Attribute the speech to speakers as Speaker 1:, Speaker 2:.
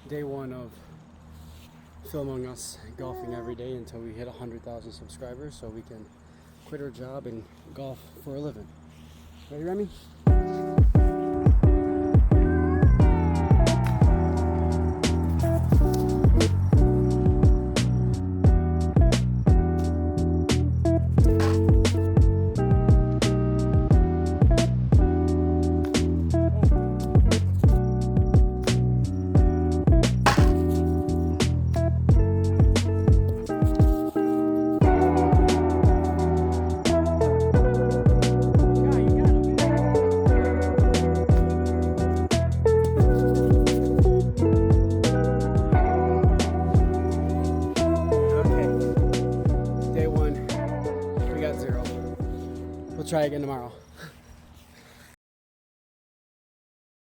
Speaker 1: day one of filming us golfing every day until we hit 100,000 subscribers so we can quit our job and golf for a living. Ready, Remy? Day one, we got 0. We'll try again tomorrow.